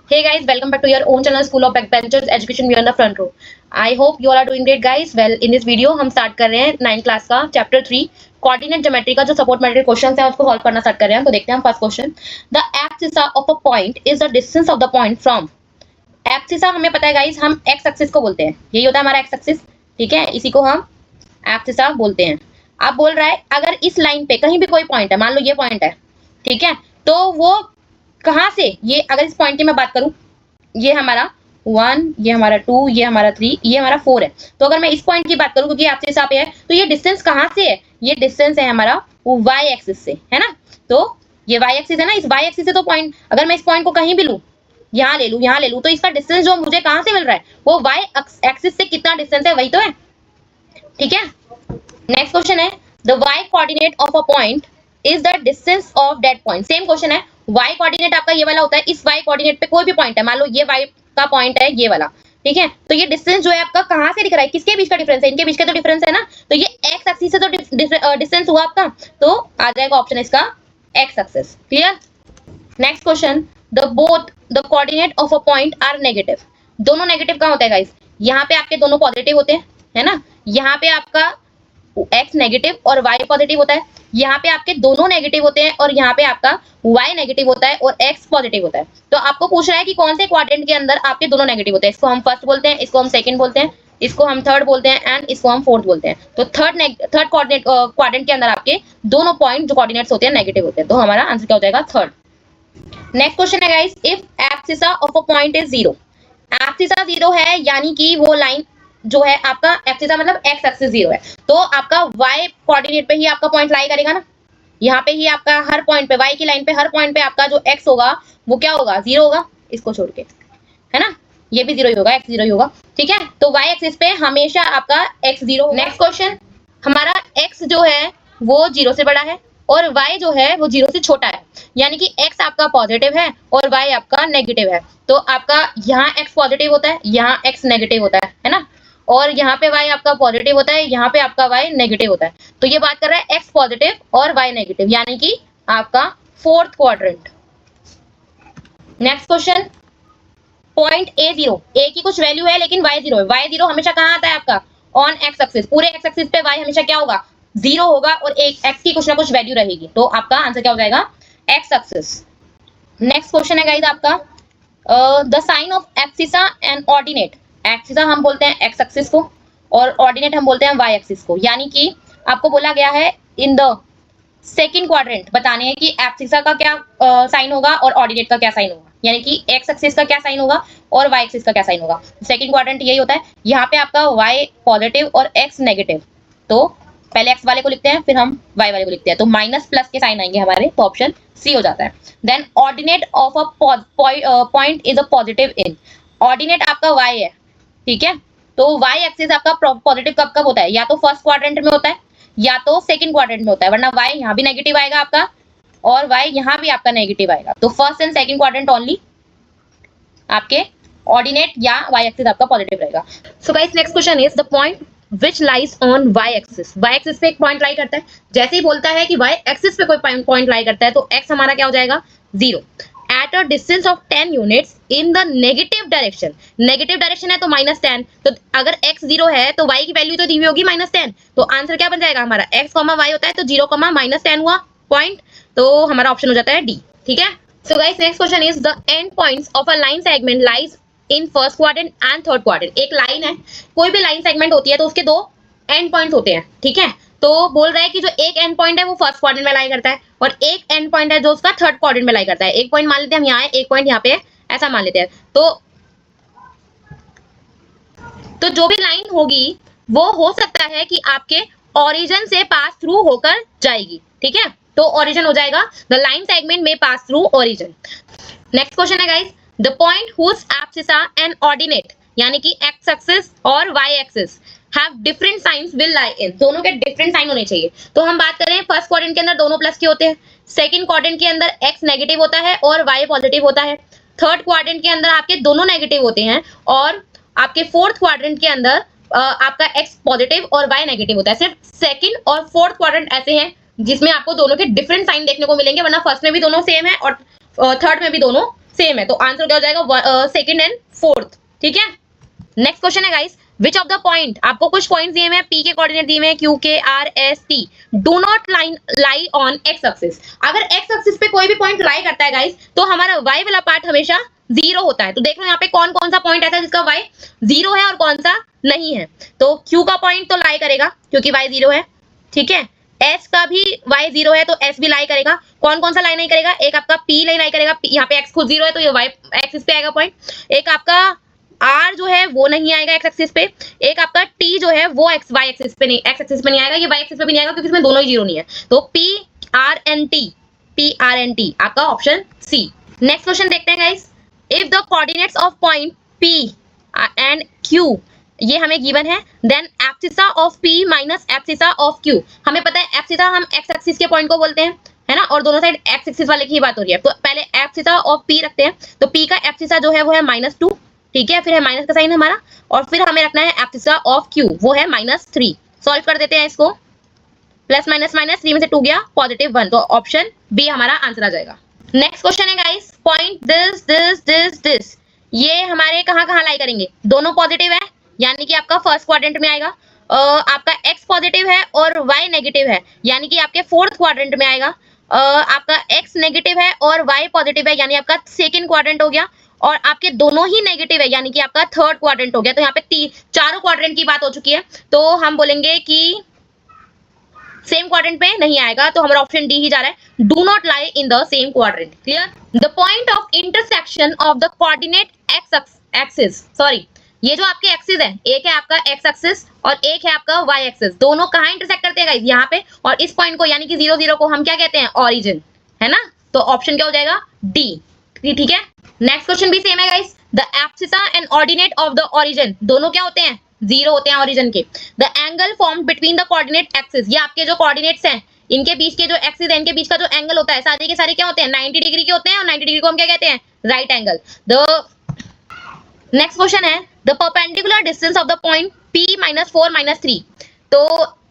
Hey guys, welcome back to your own channel School of Backbenchers Education Beyond the Front Row. I hope you all are doing great guys. Well, in this video हम start कर रहे हैं 9th class का chapter 3 coordinate geometry का जो support material questions है उसको solve करना स्टार्ट कर रहे हैं। तो देखते हैं हम first question. The abscess of a point is the distance of the point from. Abscess हमें पता है गाइस, हम एक्स एक्सिस को बोलते हैं, यही होता है हमारा एक्स एक्सिस, ठीक है, इसी को हम एब्सिस बोलते हैं। आप बोल रहा है अगर इस लाइन पे कहीं भी कोई पॉइंट है, मान लो ये पॉइंट है, ठीक है, तो वो कहाँ से, ये अगर इस पॉइंट की मैं बात करूं, ये हमारा 1, ये हमारा 2, ये हमारा 3, ये हमारा 4 है। तो अगर मैं इस पॉइंट की बात करूं क्योंकि आपसे हिसाब पे है, तो ये डिस्टेंस कहाँ से है, ये डिस्टेंस है हमारा वाई एक्सिस से, है ना। तो ये वाई एक्सिस है ना, इस वाई एक्सिस से तो पॉइंट, अगर मैं इस पॉइंट को कहीं भी लूं, यहाँ ले लूं, यहाँ ले लूं, तो इसका डिस्टेंस जो मुझे कहाँ से मिल रहा है वो वाई एक्सिस से कितना डिस्टेंस है वही तो है, ठीक है। नेक्स्ट क्वेश्चन है the y coordinate of a point is the distance of that point. Same question है, वाई कोऑर्डिनेट आपका ये वाला होता है, इस वाई कोऑर्डिनेट पे कोई भी पॉइंट है, मान लो ये वाई का पॉइंट है ये वाला, ठीक है, तो ये डिस्टेंस जो है आपका कहाँ से दिख रहा है, किसके बीच का डिफरेंस है, इनके बीच का तो डिफरेंस है ना, तो ये एक्स एक्सिस से तो डिस्टेंस हुआ आपका, तो आ जाएगा ऑप्शन इसका x axis. Clear. Next question the both the coordinate of a point are negative. दोनों नेगेटिव कहाँ होता है गाइस, यहाँ पे आपके दोनों पॉजिटिव होते हैं, है ना, यहाँ पे आपका x नेगेटिव और y पॉजिटिव होता है, यहाँ पे आपके दोनों नेगेटिव होते हैं और यहाँ पे आपका y नेगेटिव होता है और x पॉजिटिव होता है। तो आपको पूछ रहा है कि कौन से क्वाड्रेंट के अंदर आपके दोनों नेगेटिव होते हैं। इसको हम फर्स्ट बोलते हैं, इसको हम सेकंड बोलते हैं, इसको हम थर्ड बोलते हैं एंड इसको हम फोर्थ बोलते हैं। तो थर्ड क्वाड्रेंट के अंदर आपके दोनों पॉइंट जो कोऑर्डिनेट्स होते हैं नेगेटिव होते हैं, तो हमारा आंसर क्या हो जाएगा थर्ड। नेक्स्ट क्वेश्चन है guys, if abscess of a point is 0। Abscess 0 है यानी कि वो लाइन जो है आपका एक्सिस मतलब एक्स एक्सिस 0 है, तो आपका y कोऑर्डिनेट पे ही आपका पॉइंट लाई करेगा ना, यहाँ पे ही आपका हर पॉइंट पे y की लाइन पे हर पॉइंट पे आपका जो x होगा वो क्या होगा 0 होगा, इसको छोड़ के, है ना, ये भी 0 ही होगा, x 0 ही होगा, ठीक है। तो y एक्सिस पे हमेशा आपका x 0। नेक्स्ट क्वेश्चन, हमारा x जो है वो 0 से बड़ा है और y जो है वो 0 से छोटा है, यानी कि x आपका पॉजिटिव है और y आपका नेगेटिव है, तो आपका यहाँ x पॉजिटिव होता है, यहाँ x नेगेटिव होता है ना, और यहाँ पे y आपका पॉजिटिव होता है, यहाँ पे आपका y नेगेटिव होता है। तो ये बात कर रहा है x पॉजिटिव और y नेगेटिव, यानी कि आपका fourth quadrant. Next question, point a0, a की कुछ वैल्यू है लेकिन y 0 है। y 0 हमेशा कहाँ आता है आपका ऑन x एक्सिस, पूरे x एक्सिस पे y हमेशा क्या होगा 0 होगा और एक x की कुछ ना कुछ वैल्यू रहेगी, तो आपका आंसर क्या हो जाएगा x एक्सिस। नेक्स्ट क्वेश्चन है गाइस आपका the sign of abscissa and ordinate. Abscissa हम बोलते हैं एक्स एक्सिस को और ऑर्डिनेट हम बोलते हैं वाई एक्सिस को, यानी कि आपको बोला गया है इन द सेकंड क्वाड्रेंट बताने हैं कि एब्सिसा का क्या साइन होगा और ऑर्डिनेट का क्या साइन होगा, यानी कि एक्स एक्सिस का क्या साइन होगा और वाई एक्सिस का क्या साइन होगा। सेकंड क्वाड्रेंट यही होता है, यहाँ पे आपका वाई पॉजिटिव और एक्स नेगेटिव, तो पहले एक्स वाले को लिखते हैं फिर हम वाई वाले को लिखते हैं, तो माइनस प्लस के साइन आएंगे हमारे, तो ऑप्शन सी हो जाता है। Then ordinate of a point is a positive in. Ordinate आपका वाई है, ठीक है, तो y एक्सिस आपका पॉजिटिव कब कब होता है, या तो फर्स्ट क्वाड्रेंट में होता है या तो सेकंड क्वाड्रेंट में होता है, वरना y यहाँ भी नेगेटिव आएगा आपका और y यहाँ भी आपका नेगेटिव आएगा, तो first and second quadrant only आपके ऑर्डिनेट या y एक्सिस आपका पॉजिटिव रहेगा। So guys next question is the point which lies on y axis. y axis पे एक पॉइंट लाई करता है, जैसे ही बोलता है कि y एक्सिस पे कोई पॉइंट लाई करता है तो x हमारा क्या हो जाएगा 0 at a distance of 10 units in the negative direction। Negative direction है तो -10, तो अगर x 0 है तो y की वैल्यू तो दी हुई होगी -10, तो आंसर क्या बन जाएगा हमारा x, y होता है तो 0, -10 हुआ पॉइंट, तो हमारा ऑप्शन हो जाता है डी, ठीक है। So guys next question is the end points of a line segment lies in first quadrant and third quadrant. एक लाइन है, कोई भी लाइन सेगमेंट होती है तो उसके दो एंड पॉइंट्स होते हैं, ठीक है, तो बोल रहा है कि जो एक एंड पॉइंट है वो फर्स्ट क्वाड्रेंट में लाई करता है और एक एंड पॉइंट है जो उसका थर्ड क्वाड्रेंट में लाई करता है। एक पॉइंट मान लेते हैं हम यहाँ है, एक पॉइंट यहाँ पे है, ऐसा मान लेते हैं, तो जो भी लाइन होगी वो हो सकता है कि आपके ओरिजिन से पास थ्रू होकर जाएगी, ठीक है, तो ओरिजिन हो जाएगा द लाइन सेगमेंट में pass through origin. Next question है guys, the point whose abscissa and ordinate, यानी कि एक्स एक्सिस और Y axis have different signs will lie in। दोनों के डिफरेंट साइन होने चाहिए, तो हम बात करें फर्स्ट क्वाड्रेंट के अंदर दोनों प्लस के होते हैं, सेकंड क्वाड्रेंट के अंदर x नेगेटिव होता है और y पॉजिटिव होता है, थर्ड क्वाड्रेंट के अंदर आपके दोनों नेगेटिव होते हैं और आपके फोर्थ क्वाड्रेंट के अंदर आपका x पॉजिटिव और y नेगेटिव होता है। सिर्फ सेकंड और फोर्थ क्वाड्रेंट ऐसे हैं जिसमें आपको दोनों के डिफरेंट साइन देखने को मिलेंगे, वरना फर्स्ट में भी दोनों सेम है और थर्ड में भी दोनों सेम है, तो आंसर क्या हो जाएगा सेकंड एंड फोर्थ। ठीक है, नेक्स्ट क्वेश्चन है guys, which of the point, आपको कुछ पॉइंट दिए हुए हैं, पी के कोऑर्डिनेट दिए हुए हैं क्यू के R S T, do not lie on x axis. अगर एक्स एक्सिस पे कोई भी पॉइंट लाई करता है गाइस, तो हमारा वाई वाला पार्ट हमेशा जीरो होता है। तो देख लो यहाँ पे कौन कौन सा पॉइंट ऐसा है जिसका वाई जीरो है और कौन सा नहीं है। तो क्यू का पॉइंट तो लाई करेगा क्योंकि वाई जीरो है। ठीक है, एस का भी वाई जीरो है तो एस भी लाई करेगा। कौन कौन सा लाई नहीं करेगा, एक आपका पी लाई करेगा, यहाँ पे एक्स खुद जीरो है तो ये वाई एक्सिस पे आएगा पॉइंट। एक आपका आर जो है वो नहीं आएगा एक्स एक्सिस पे। एक आपका टी जो है वो एक्स वाई एक्सिस पे नहीं, एक्स एक्सिस पे नहीं आएगा, ये वाई एक्सिस पे भी नहीं आएगा क्योंकि इसमें दोनों ही जीरो नहीं है। तो पी आर एन टी आपका ऑप्शन सी। नेक्स्ट क्वेश्चन देखते हैं guys, if the coordinates of point P and Q, ये हमें गिवन है, then abscissa of P minus abscissa of Q. हमें पता है एब्सिसा हम एक्स एक्सिस के पॉइंट को बोलते हैं, है ना, और दोनों साइड एक्स एक्सिस वाले की ही बात हो रही है। तो पहले एब्सिसा ऑफ पी रखते हैं, तो पी का एब्सिसा जो है वो है -2। ठीक है, फिर है माइनस का साइन हमारा, और फिर हमें रखना है एब्सिसा ऑफ क्यू, वो है -3। सॉल्व कर देते हैं इसको, प्लस माइनस माइनस 3 में से 2 गया +1, तो ऑप्शन बी हमारा आंसर आ जाएगा। नेक्स्ट क्वेश्चन है गाइस, पॉइंट दिस, ये हमारे कहाँ कहाँ लाई करेंगे, दोनों पॉजिटिव है यानी कि आपका फर्स्ट क्वाड्रेंट में आएगा। आपका x पॉजिटिव है और y नेगेटिव है यानी कि आपके फोर्थ क्वाड्रेंट में आएगा। आपका x नेगेटिव है और y पॉजिटिव है यानी आपका सेकंड क्वाड्रेंट हो गया, और आपके दोनों ही नेगेटिव है यानी कि आपका थर्ड क्वाड्रेंट हो गया। तो यहाँ पे चारों क्वाड्रेंट की बात हो चुकी है, तो हम बोलेंगे कि सेम क्वाड्रेंट पे नहीं आएगा, तो हमारा ऑप्शन डी ही जा रहा है, do not lie in the same quadrant. Clear, the point of intersection of the coordinate x axis, sorry ये जो आपके एक्सिस है, एक है आपका एक्स एक्सिस और एक है आपका वाई एक्सिस, दोनों कहाँ इंटरसेक्ट करते हैं गाइस, यहाँ पे, और इस पॉइंट को यानी कि 0 0 को हम क्या कहते हैं, ओरिजिन, है ना। तो ऑप्शन क्या हो जाएगा, डी। ठीक है, नेक्स्ट क्वेश्चन भी सेम है guys, the abscissa and ordinate of the origin, दोनों क्या होते हैं, 0 होते हैं ओरिजिन के। The angle formed between the coordinate axis, ये आपके जो कोऑर्डिनेट्स हैं इनके बीच के जो एक्सिस है, इनके बीच का जो एंगल होता है, सारे के सारे क्या होते हैं, 90 डिग्री के होते हैं, और 90 डिग्री को हम क्या कहते हैं, right angle. The next question है, the perpendicular distance of the point P -4 -3, तो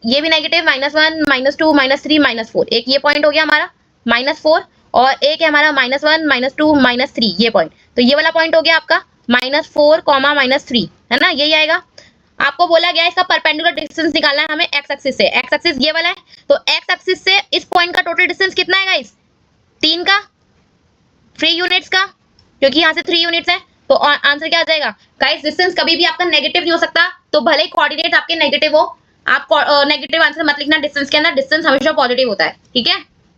ये भी नेगेटिव, -1 -2 -3 -4, एक ये पॉइंट हो गया हमारा -4, और एक है हमारा -1 -2 -3, ये पॉइंट, तो ये वाला पॉइंट हो गया आपका -4, -3, है ना, यही आएगा। आपको बोला गया इसका परपेंडिकुलर डिस्टेंस निकालना है हमें एक्स एक्सिस से, एक्स एक्सिस ये वाला है, तो एक्स एक्सिस से इस पॉइंट का टोटल डिस्टेंस कितना है गाइस, 3 का, 3 यूनिट्स का, क्योंकि यहाँ से 3 यूनिट्स है, तो आंसर क्या आ जाएगा गाइस, डिस्टेंस कभी भी आपका नेगेटिव नहीं हो सकता, तो भले ही कोऑर्डिनेट आपके नेगेटिव हो, आप नेगेटिव आंसर मत लिखना डिस्टेंस के अंदर, डिस्टेंस हमेशा पॉजिटिव होता है। ठीक है,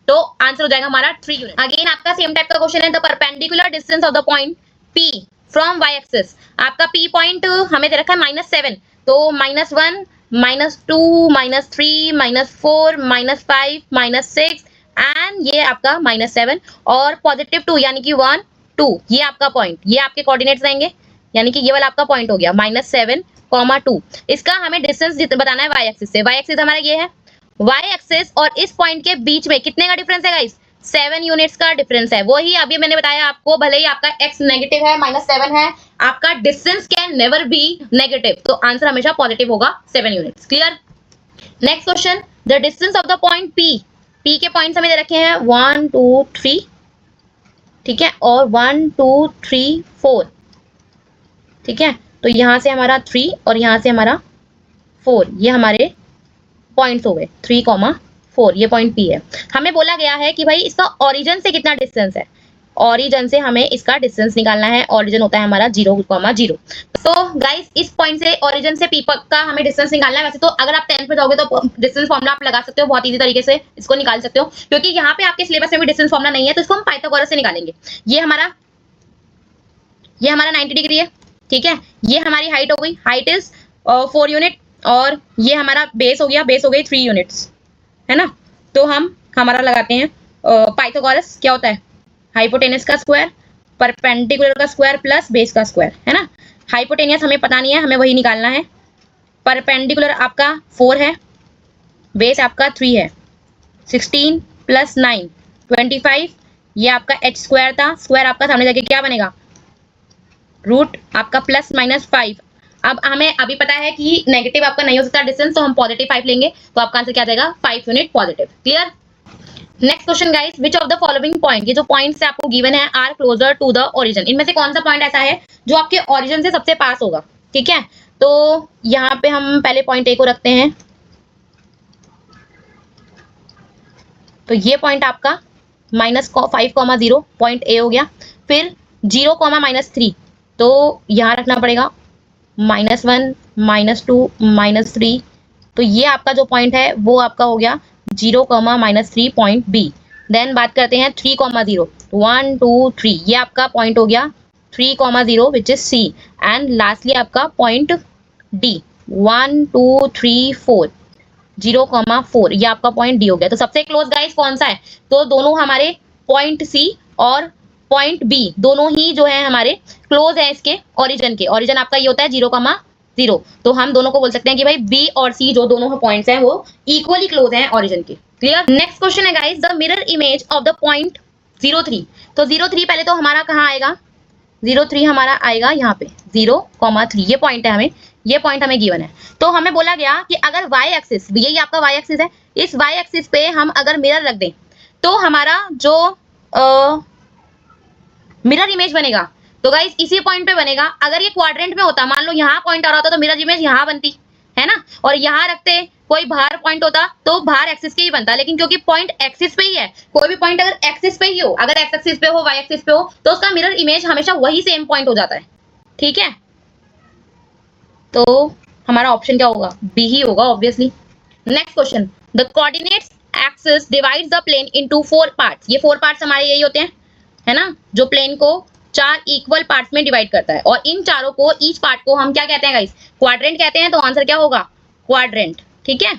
तो आंसर हो जाएगा हमारा 3 यूनिट। अगेन आपका सेम टाइप का क्वेश्चन है, the perpendicular distance of the point P from y axis, आपका P पॉइंट हमें दे रखा है -7, तो -1 -2 -3 -4 -5 -6 एंड ये आपका -7, और +2 यानी कि 1 2, ये आपका पॉइंट, ये आपके कोऑर्डिनेट्स रहेंगे, यानी कि ये वाला आपका पॉइंट हो गया -7, 2। इसका हमें डिस्टेंस बताना है y एक्सिस से, y एक्सिस हमारा ये है, y एक्सिस और इस पॉइंट के बीच में कितने का डिफरेंस है गाइस, 7 यूनिट्स का डिफरेंस है। वही अभी मैंने बताया आपको, भले ही आपका x नेगेटिव है, -7 है, आपका distance can never be negative, तो आंसर हमेशा पॉजिटिव होगा, 7 units. Clear, next question, the distance of the point P के पॉइंट्स हमें दे रखे हैं 1 2 3, ठीक है, और 1 2 3 4, ठीक है, तो यहाँ से हमारा 3 और यहाँ से हमारा 4, ये हमारे पॉइंट्स हो गए, 3, 4, ये पॉइंट P है। हमें बोला गया है कि भाई इसका ओरिजिन से कितना डिस्टेंस है, ओरिजिन से हमें इसका डिस्टेंस निकालना है, ओरिजिन होता है हमारा 0, 0। तो गाइस इस पॉइंट से ओरिजिन से P का हमें डिस्टेंस निकालना है। वैसे तो अगर आप 10th में जाओगे तो डिस्टेंस फॉर्मूला आप लगा सकते हो, बहुत इजी तरीके से इसको निकाल सकते हो, क्योंकि यहाँ पे आपके सिलेबस में भी डिस्टेंस फॉर्मूला नहीं है, तो इसको हम पाइथागोरस से निकालेंगे। ये हमारा 90 डिग्री है, ठीक है, ये हमारी हाइट हो गई, हाइट इज 4 यूनिट, और ये हमारा बेस हो गया, बेस हो गई 3 यूनिट्स, है ना। तो हम हमारा लगाते हैं पाइथागोरस, क्या होता है, हाइपोटेनस का स्क्वायर, परपेंडिकुलर का स्क्वायर प्लस बेस का स्क्वायर, है ना। हाइपोटेनियस हमें पता नहीं है, हमें वही निकालना है। परपेंडिकुलर आपका 4 है, बेस आपका 3 है, 16 + 9 25, ये आपका h स्क्वायर था, स्क्वायर आपका सामने जाके क्या बनेगा, रूट आपका +-5। अब हमें अभी पता है कि नेगेटिव आपका नहीं हो सकता डिस्टेंस, तो हम +5 लेंगे, तो आपका आंसर क्या आ जाएगा, 5 unit positive. Clear, next question guys, which of the following point, ये जो पॉइंट्स आपको गिवन है, are closer to the origin, इनमें से कौन सा पॉइंट ऐसा है जो आपके ओरिजिन से सबसे पास होगा। ठीक है, तो यहाँ पे हम पहले पॉइंट ए को रखते हैं, तो ये पॉइंट आपका -5,0 पॉइंट ए हो गया। फिर 0, -3, तो यहाँ रखना पड़ेगा -1, -2, -3, तो ये आपका जो पॉइंट है वो आपका हो गया 0, -3 पॉइंट बी। देन बात करते हैं 3,0, 1, 2, 3, ये आपका पॉइंट हो गया 3,0 which is C. And lastly आपका पॉइंट डी 1, 2, 3, 4, 0,4, ये आपका पॉइंट डी हो गया। तो सबसे क्लोज गाइस कौन सा है, तो दोनों हमारे पॉइंट सी और पॉइंट बी दोनों ही जो है हमारे क्लोज है इसके ओरिजिन के। ओरिजिन आपका ये होता है 0,0, तो हम दोनों को बोल सकते हैं कि भाई बी और सी जो दोनों पॉइंट्स हैं वो इक्वली क्लोज हैं ओरिजिन के। क्लियर। नेक्स्ट क्वेश्चन है guys, the mirror image of the point 0,3, तो 0,3 पहले तो हमारा कहाँ आएगा, 0,3 हमारा आएगा यहाँ पे 0,3, ये पॉइंट है हमें, ये पॉइंट हमें गिवन है। तो हमें बोला गया कि अगर y एक्सिस, यही आपका y एक्सिस है, इस y एक्सिस पे हम अगर मिरर रख दें तो हमारा जो मिरर इमेज बनेगा, तो गाइस इसी पॉइंट पे बनेगा। अगर ये क्वाड्रेंट में होता, मान लो यहाँ पॉइंट आ रहा होता तो मिरर इमेज यहाँ बनती है ना, और यहाँ रखते कोई बाहर पॉइंट होता तो बाहर एक्सिस के ही बनता, लेकिन क्योंकि पॉइंट एक्सिस पे ही है, कोई भी पॉइंट अगर एक्सिस पे ही हो, अगर एक्स एक्सिस पे हो, वाई एक्सिस पे हो, तो उसका मिरर इमेज हमेशा वही सेम पॉइंट हो जाता है। ठीक है, तो हमारा ऑप्शन क्या होगा, बी ही होगा obviously. Next question, the coordinates axis divides the plane into 4 parts, ये 4 पार्ट्स हमारे यही होते हैं, है ना, जो प्लेन को 4 इक्वल पार्ट्स में डिवाइड करता है, और इन चारों को, ईच पार्ट को हम क्या कहते हैं गाइस, क्वाड्रेंट कहते हैं। तो आंसर क्या होगा, क्वाड्रेंट। ठीक है,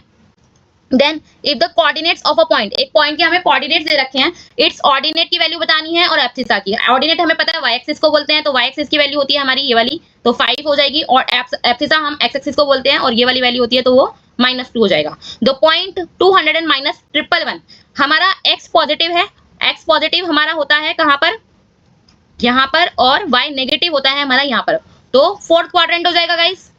then if the coordinates of a point, एक पॉइंट के हमें कोऑर्डिनेट्स दे रखे हैं, इट्स ऑर्डिनेट की वैल्यू बतानी है और एब्सिसा की। ऑर्डिनेट हमें पता है वाई एक्सिस को बोलते हैं, तो वाई एक्सिस की वैल्यू होती है हमारी ये वाली, तो 5 हो जाएगी, और एब्सिसा हम एक्स एक्सिस को बोलते हैं और ये वाली वैल्यू होती है तो वो -2 हो जाएगा। द पॉइंट 200 एंड -111, हमारा एक्स पॉजिटिव है, एक्स पॉजिटिव हमारा होता है कहाँ पर, यहाँ पर, और वाई नेगेटिव होता है हमारा यहाँ पर, तो फोर्थ क्वाड्रेंट हो जाएगा guys.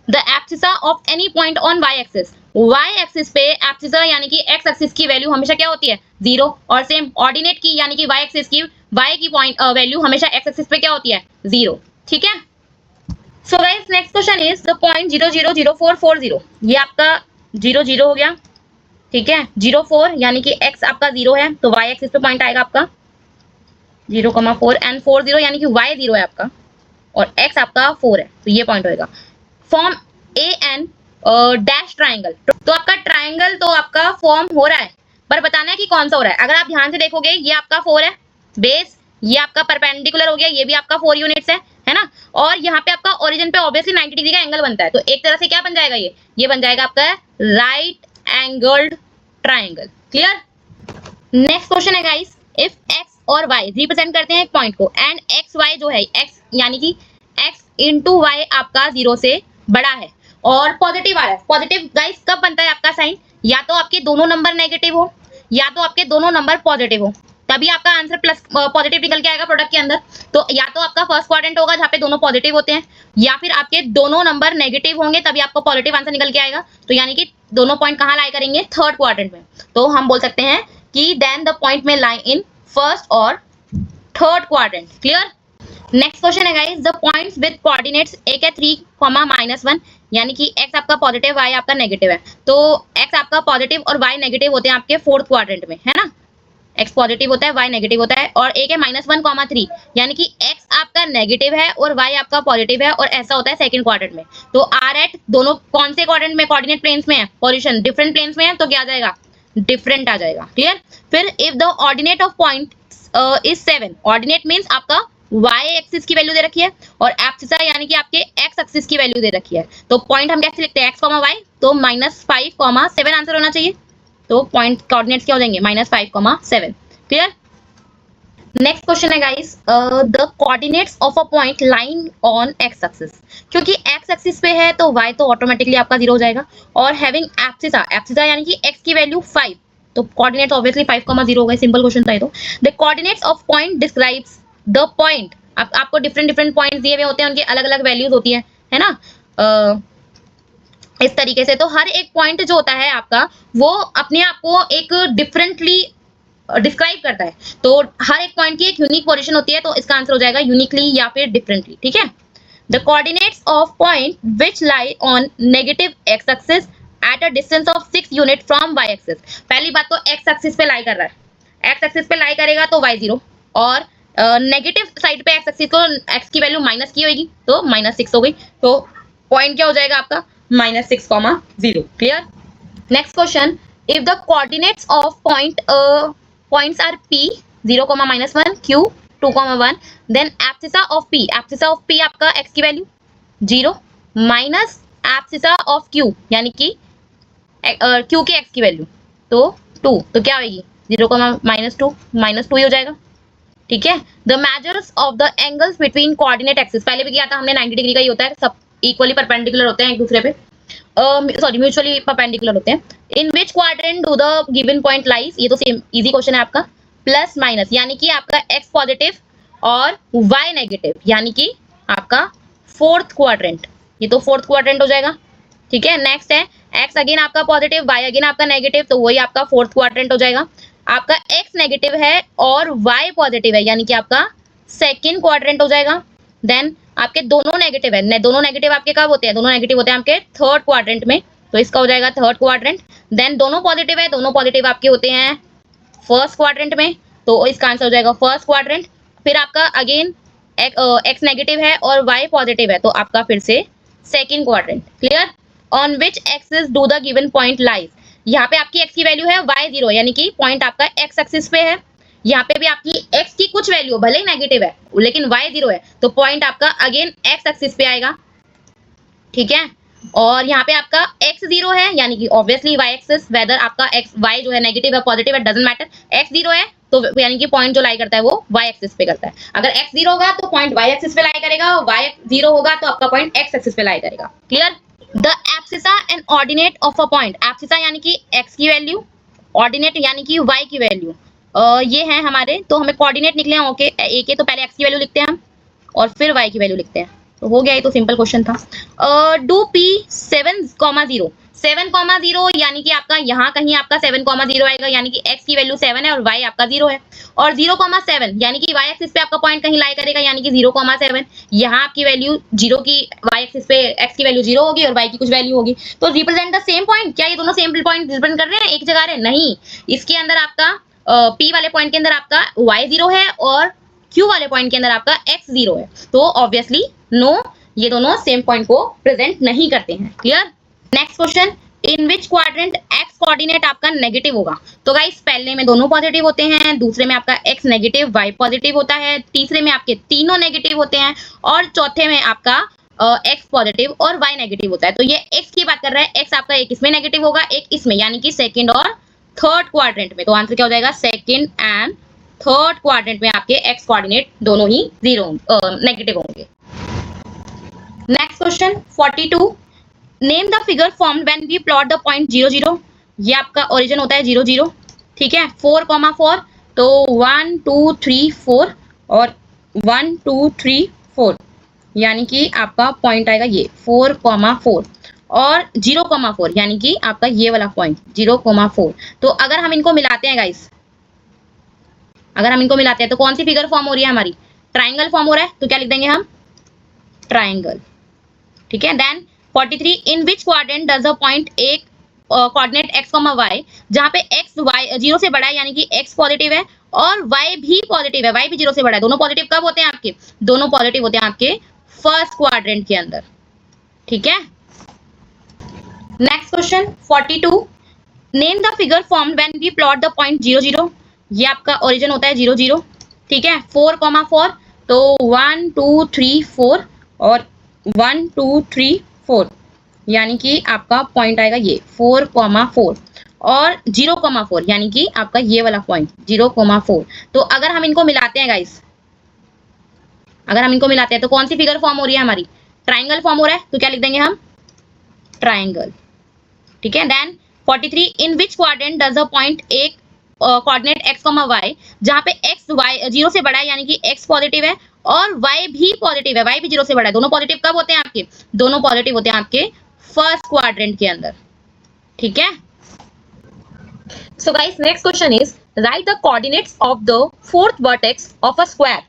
The abscissa of any point on y axis, y axis पे एब्सिसा यानी कि एक्स एक्सिस की वैल्यू हमेशा क्या होती है, 0, और सेम ऑर्डिनेट की यानी कि वाई एक्सिस की, वाई की पॉइंट वैल्यू हमेशा एक्स एक्सिस पे क्या होती है, 0। ठीक है, so guys next question is the point 0,0,0440, ये आपका 0,0 हो गया। ठीक है, 0,4 यानी कि x आपका 0 है, तो y एक्सिस पे पॉइंट आएगा आपका 0,4, एंड 40 यानी कि y 0 है आपका और x आपका 4 है, तो ये पॉइंट होएगा। Form A N dash triangle, तो आपका ट्राइंगल तो आपका फॉर्म हो रहा है, पर बताना है कि कौन सा हो रहा है। अगर आप ध्यान से देखोगे, ये आपका 4 है बेस, ये आपका परपेंडिकुलर हो गया, ये भी आपका 4 यूनिट्स है ना, और यहाँ पे आपका ओरिजिन पे ऑब्वियसली 90 डिग्री का एंगल बनता है, तो एक तरह से क्या बन जाएगा, ये बन जाएगा आपका right angled triangle. Clear. Next question है गाइस, इफ x और y रिप्रेजेंट करते हैं एक पॉइंट को, एंड एक्स वाई जो है, x यानी कि x इंटू वाई आपका 0 से बड़ा है और पॉजिटिव आ रहा है। पॉजिटिव गाइस कब बनता है आपका साइन, या तो आपके दोनों नंबर नेगेटिव हो या तो आपके दोनों नंबर पॉजिटिव हो, तभी आपका आंसर प्लस पॉजिटिव निकल के आएगा प्रोडक्ट के अंदर। तो या तो आपका फर्स्ट क्वाड्रेंट होगा जहाँ पे दोनों पॉजिटिव होते हैं, या फिर आपके दोनों नंबर नेगेटिव होंगे तभी आपको पॉजिटिव आंसर निकल के आएगा। तो यानी कि दोनों पॉइंट कहाँ लाई करेंगे, थर्ड क्वाड्रेंट में। तो हम बोल सकते हैं कि देन द पॉइंट में लाई इन फर्स्ट और third quadrant. Clear. Next question है guys, the points with coordinates एक है 3, -1, यानी कि x आपका पॉजिटिव y आपका नेगेटिव है, तो x आपका पॉजिटिव और y नेगेटिव होते हैं आपके फोर्थ क्वाड्रेंट में, है ना, x पॉजिटिव होता है y नेगेटिव होता है, और एक है -1, 3, यानी कि x आपका नेगेटिव है और y आपका पॉजिटिव है, और ऐसा होता है सेकंड क्वाड्रेंट में। तो आर एट दोनों कौन से क्वाड्रेंट में, कोऑर्डिनेट प्लेन्स में है, पोजीशन डिफरेंट प्लेन्स में है, तो क्या आ जाएगा, डिफरेंट आ जाएगा। क्लियर। फिर if the ordinate of point is 7, ordinate means आपका y एक्सिस की वैल्यू दे रखी है और एब्सिसा यानी कि आपके x एक्सिस की वैल्यू दे रखी है, तो पॉइंट हम कैसे लिखते हैं, x, y, तो -5, 7 आंसर होना चाहिए, तो पॉइंट कोऑर्डिनेट्स क्या हो जाएंगे, -5, 7। क्लियर। नेक्स्ट क्वेश्चन है guys, the coordinates of a point lying on x axis, क्योंकि x एक्सिस पे है तो y तो ऑटोमेटिकली आपका 0 हो जाएगा, और हैविंग एब्सिसा, एब्सिसा यानी कि x की वैल्यू 5, तो कोऑर्डिनेट्स ऑब्वियसली 5, 0 हो गए, सिंपल क्वेश्चन था ये। तो the coordinates of point describes the point, आपको डिफरेंट पॉइंट्स दिए हुए होते हैं, उनकी अलग अलग वैल्यूज होती है ना, इस तरीके से। तो हर एक पॉइंट जो होता है आपका वो अपने आप को एक डिफरेंटली डिस्क्राइब करता है। तो हर एक पॉइंट की एक यूनिक पोजीशन होती है, तो इसका आंसर हो जाएगा यूनिकली या फिर डिफरेंटली। ठीक है। The coordinates of point which lie on negative x axis at a distance of 6 unit from y axis. पहली बात तो एक्स एक्सिस पे लाई कर रहा है, एक्स एक्सिस पे लाई करेगा तो y 0, और नेगेटिव साइड पे एक्स एक्सिस को एक्स की वैल्यू माइनस की होगी तो -6 हो गई। तो पॉइंट क्या हो जाएगा आपका -6,0। Clear. Next question, if the coordinates of points are p 0, -1, q 2, 1, then abscissa of p आपका x की value 0 minus abscissa of q यानी कि q के x की वैल्यू तो 2, तो क्या होगी 0, -2 ही हो जाएगा। ठीक है। The measures of the angles between coordinate axis, पहले भी किया था हमने, 90 डिग्री का ही होता है, सब इक्वली परपेंडिकुलर होते हैं एक दूसरे पे, सॉरी म्यूचुअली परपेंडिकुलर होते हैं। In which quadrant do the given point lies, ये तो सेम इजी क्वेश्चन है आपका। प्लस माइनस यानी कि आपका x पॉजिटिव और y नेगेटिव यानी कि आपका फोर्थ क्वाड्रेंट, ये तो फोर्थ क्वाड्रेंट हो जाएगा। ठीक है। नेक्स्ट है x अगेन आपका पॉजिटिव, y अगेन आपका नेगेटिव, तो वही आपका फोर्थ क्वाड्रेंट हो जाएगा। आपका x नेगेटिव है और y पॉजिटिव है यानी कि आपका सेकंड क्वाड्रेंट हो जाएगा। देन आपके दोनों नेगेटिव है, दोनों नेगेटिव आपके कब होते हैं, दोनों नेगेटिव होते हैं आपके थर्ड क्वाड्रेंट में, तो इसका हो जाएगा थर्ड क्वाड्रेंट। देन दोनों पॉजिटिव है, दोनों पॉजिटिव आपके होते हैं फर्स्ट क्वाड्रेंट में, तो इसका आंसर हो जाएगा फर्स्ट क्वाड्रेंट। फिर आपका अगेन एक्स नेगेटिव है और वाई पॉजिटिव है, तो आपका फिर से second quadrant. Clear. On which axis do the given point lies, यहाँ पे आपकी एक्स की वैल्यू है y 0 यानी कि पॉइंट आपका एक्स एक्सिस पे है। यहाँ पे भी आपकी x की कुछ वैल्यू भले ही नेगेटिव है लेकिन y 0 है, तो पॉइंट आपका अगेन एक्स एक्सिस पे आएगा। ठीक है। और यहाँ पे आपका x 0 है यानी कि ऑब्वियसली y एक्सिस, वेदर आपका x y जो है नेगेटिव है पॉजिटिव है डजंट मैटर, x 0 है तो यानी कि पॉइंट जो लाई करता है वो y एक्सिस पे करता है। अगर x 0 होगा तो पॉइंट y एक्सिस पे लाई करेगा, और y 0 होगा तो आपका पॉइंट x एक्सिस पे लाई करेगा। Clear. The abscissa and ordinate of a point, abscissa यानी कि x की वैल्यू, ऑर्डिनेट यानी कि y की वैल्यू, ये है हमारे, तो हमें कोऑर्डिनेट निकले हैं ओके ए के, तो पहले x की वैल्यू लिखते हैं हम और फिर y की वैल्यू लिखते हैं, तो हो गया, ये तो सिंपल क्वेश्चन था। डू p 7,0 7,0 यानी कि आपका यहाँ कहीं आपका 7,0 आएगा यानी कि x की वैल्यू 7 है और y आपका 0 है, और 0,7 यानी कि y एक्सिस पे आपका पॉइंट कहीं लाई करेगा यानी कि 0,7, यहाँ आपकी वैल्यू 0 की y एक्सिस पे x की वैल्यू 0 होगी और y की कुछ वैल्यू होगी, तो रिप्रेजेंट द सेम पॉइंट। क्या ये दोनों सेम पॉइंट रिप्रेजेंट कर रहे हैं, एक जगह रहे? नहीं, इसके अंदर आपका p वाले पॉइंट के अंदर आपका y 0 है और q वाले पॉइंट के अंदर आपका x 0 है, तो ऑब्वियसली नो, ये दोनों सेम पॉइंट को प्रेजेंट नहीं करते हैं। Clear. Next question, in which quadrant x coordinate आपका नेगेटिव होगा, तो गाइस पहले में दोनों पॉजिटिव होते हैं, दूसरे में आपका x नेगेटिव y पॉजिटिव होता है, तीसरे में आपके तीनों नेगेटिव होते हैं, और चौथे में आपका x पॉजिटिव और y नेगेटिव होता है। तो ये x की बात कर रहा है, x आपका एक इसमें नेगेटिव होगा एक इसमें, यानी कि सेकंड और थर्ड क्वाड्रेंट में, तो आंसर क्या हो जाएगा सेकंड एंड थर्ड क्वाड्रेंट में आपके x कोऑर्डिनेट दोनों ही नेगेटिव होंगे। Next question 42, name the figure formed when we plot the point 0 0, ये आपका ओरिजिन होता है 0 0। ठीक है। 4,4, तो 1 2 3 4 और 1 2 3 4 यानी कि आपका पॉइंट आएगा ये 4,4 और 0,4 यानी कि आपका ये वाला पॉइंट 0,4। तो अगर हम इनको मिलाते हैं गाइस, अगर हम इनको मिलाते हैं तो कौन सी फिगर फॉर्म हो रही है हमारी, ट्राइंगल फॉर्म हो रहा है, तो क्या लिख देंगे हम ट्राइंगल। ठीक है। Then 43, in which quadrant does the point एक कोऑर्डिनेट x, y, जहां पे x y 0 से बड़ा है यानी कि x पॉजिटिव है और y भी पॉजिटिव है, y भी 0 से बड़ा है, दोनों पॉजिटिव कब होते हैं आपके, दोनों पॉजिटिव होते हैं आपके फर्स्ट क्वाड्रेंट के अंदर। ठीक है। Next question 42, name the figure formed when we plot the point 0 0, ये आपका ओरिजिन होता है 0 0। ठीक है। 4,4, तो 1 2 3 4 और 1 2 3 4 यानी कि आपका पॉइंट आएगा ये 4,4 और 0,4 यानी कि आपका ये वाला पॉइंट 0,4। तो अगर हम इनको मिलाते हैं गाइस, अगर हम इनको मिलाते हैं तो कौन सी फिगर फॉर्म हो रही है हमारी, ट्राइंगल फॉर्म हो रहा है, तो क्या लिख देंगे हम ट्राइंगल। ठीक है। Then 43, in which quadrant does the point एक कोऑर्डिनेट x, y, जहां पे x y 0 से बड़ा है यानी कि x पॉजिटिव है और y भी पॉजिटिव है, y भी 0 से बड़ा है, दोनों पॉजिटिव कब होते हैं आपके, दोनों पॉजिटिव होते हैं आपके फर्स्ट क्वाड्रेंट के अंदर, ठीक है। So guys, next question is write the coordinates of the fourth vertex of a square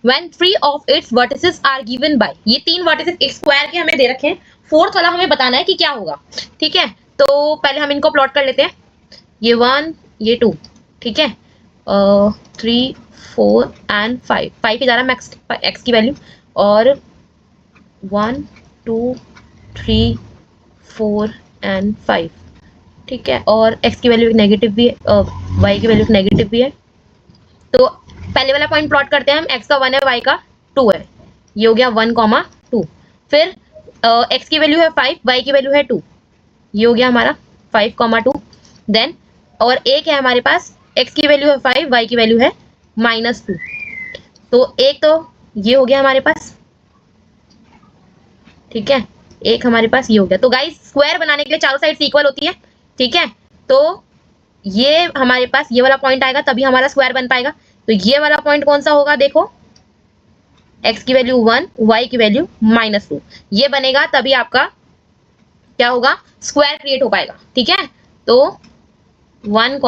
when three of its vertices are given by। ये तीन वर्टिसेस एक स्क्वायर के हमें दे रखे हैं, फोर्थ वाला हमें बताना है कि क्या होगा, ठीक है। तो पहले हम इनको प्लॉट कर लेते हैं, ये 1 ये 2, ठीक है, 3 4 एंड 5, 5 ही जा रहा है मैक्स एक्स की वैल्यू, और 1 2 3 4 एंड 5, ठीक है, और x की वैल्यू नेगेटिव भी है, y की वैल्यू नेगेटिव भी है। तो पहले वाला पॉइंट प्लॉट करते हैं हम, x का 1 है y का 2 है, ये हो गया 1,2। फिर x की वैल्यू है 5, y की वैल्यू है 2, ये हो गया हमारा 5,2। देन और एक है हमारे पास, x की वैल्यू है 5, y की वैल्यू है -2। तो एक तो ये हो गया हमारे पास, ठीक है, एक हमारे पास ये हो गया। तो गाइस स्क्वायर बनाने के लिए चारों साइड इक्वल होती है, ठीक है। तो ये हमारे पास ये वाला पॉइंट आएगा तभी हमारा स्क्वायर बन पाएगा। तो ये वाला पॉइंट कौन सा होगा, देखो x की वैल्यू 1, y की वैल्यू -2, ये बनेगा तभी आपका क्या होगा, स्क्वायर क्रिएट हो पाएगा, ठीक है। तो 1,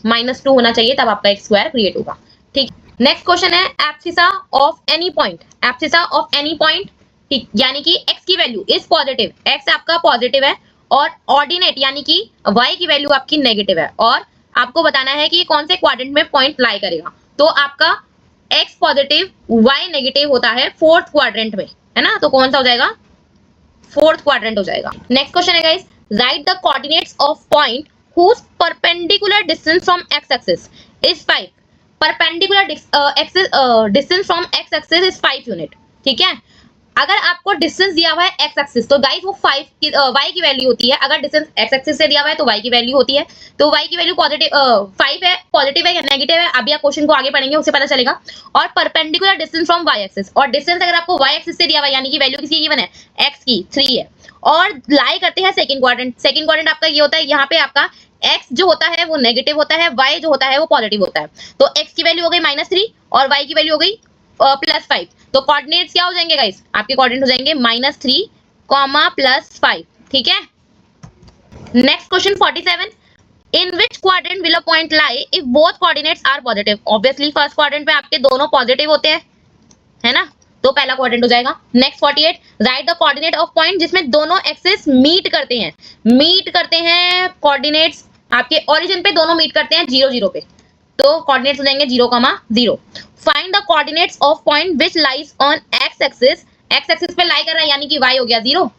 -2 होना चाहिए तब आपका एक स्क्वायर क्रिएट होगा, ठीक। नेक्स्ट क्वेश्चन है abscissa of any point, abscissa of any point, ठीक, यानी कि x की वैल्यू इज पॉजिटिव, x आपका पॉजिटिव है और ऑर्डिनेट यानी कि y की वैल्यू आपकी नेगेटिव है, और आपको बताना है कि कौन से क्वाड्रेंट में पॉइंट लाई करेगा। तो आपका x पॉजिटिव y नेगेटिव होता है फोर्थ क्वाड्रेंट में, है ना, तो कौन सा हो जाएगा, फोर्थ क्वाड्रेंट हो जाएगा। नेक्स्ट क्वेश्चन है guys, right the coordinates of point whose perpendicular distance from x axis is 5, perpendicular distance from x axis is 5 unit, ठीक है। अगर आपको डिस्टेंस दिया हुआ है एक्स एक्सिस, तो गाइस वो 5 की y की वैल्यू होती है। अगर डिस्टेंस एक्स एक्सिस से दिया हुआ है तो y की वैल्यू होती है। तो y की वैल्यू पॉजिटिव 5 है, पॉजिटिव है या नेगेटिव है, अभी आप क्वेश्चन को आगे पढ़ेंगे उससे पता चलेगा। और perpendicular distance from y axis, और डिस्टेंस अगर आपको y एक्सिस से दिया हुआ है यानी कि वैल्यू किसकी गिवन है, x की 3 है, और लाई करते हैं सेकंड क्वाड्रेंट। सेकंड क्वाड्रेंट आपका ये होता है, यहाँ पे आपका x जो होता है वो नेगेटिव होता है, y जो होता है वो पॉजिटिव होता है। तो x की वैल्यू हो गई -3 और y की वैल्यू हो गई +5। तो कोऑर्डिनेट्स क्या हो जाएंगे गाइस, आपके कोऑर्डिनेट हो जाएंगे -3, +5, ठीक है। Next question 47, in which quadrant will a point lie if both coordinates are positive. Obviously first quadrant पे आपके दोनों पॉजिटिव होते हैं, है ना, तो पहला क्वाड्रेंट हो जाएगा। Next 48, right the coordinate of point जिसमें दोनों एक्सिस मीट करते हैं कोऑर्डिनेट्स आपके ओरिजिन पे दोनों मीट करते हैं 0 0 पे, तो कोऑर्डिनेट्स हो जाएंगे 0,0। Find the coordinates of point which lies on x axis, x axis पे लाई कर रहा है यानी कि y हो गया 0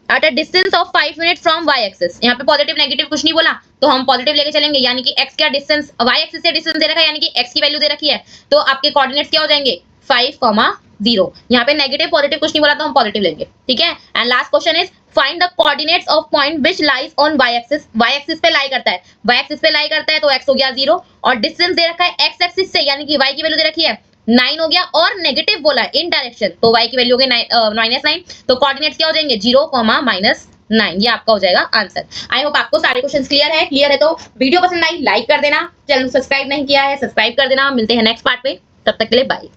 eight a distance of 5 unit from y axis. यहाँ पे पॉजिटिव नेगेटिव कुछ नहीं बोला तो हम पॉजिटिव लेके चलेंगे, यानी कि x का डिस्टेंस y एक्सिस से डिस्टेंस दे रखा है यानी कि x की वैल्यू दे रखी है, तो आपके कोऑर्डिनेट्स क्या हो जाएंगे 5,0। यहाँ पे नेगेटिव पॉजिटिव कुछ नहीं बोला तो हम पॉजिटिव लेंगे, ठीक है। And last question is find the coordinates of point which lies on y axis, y axis पे लाई करता है, y एक्सिस पे लाई करता है तो x हो गया 0, और डिस्टेंस दे रखा है x एक्सिस से यानी कि y की वैल्यू दे रखी है 9 हो गया, और नेगेटिव बोला है इन डायरेक्शन तो y की वैल्यू हो गई -9। तो कोऑर्डिनेट्स क्या हो जाएंगे 0, -9, ये आपका हो जाएगा आंसर। आई होप आपको सारे क्वेश्चंस क्लियर है। तो वीडियो पसंद आई लाइक कर देना, चैनल सब्सक्राइब नहीं किया है सब्सक्राइब कर देना। मिलते हैं नेक्स्ट पार्ट में, तब तक के लिए बाय।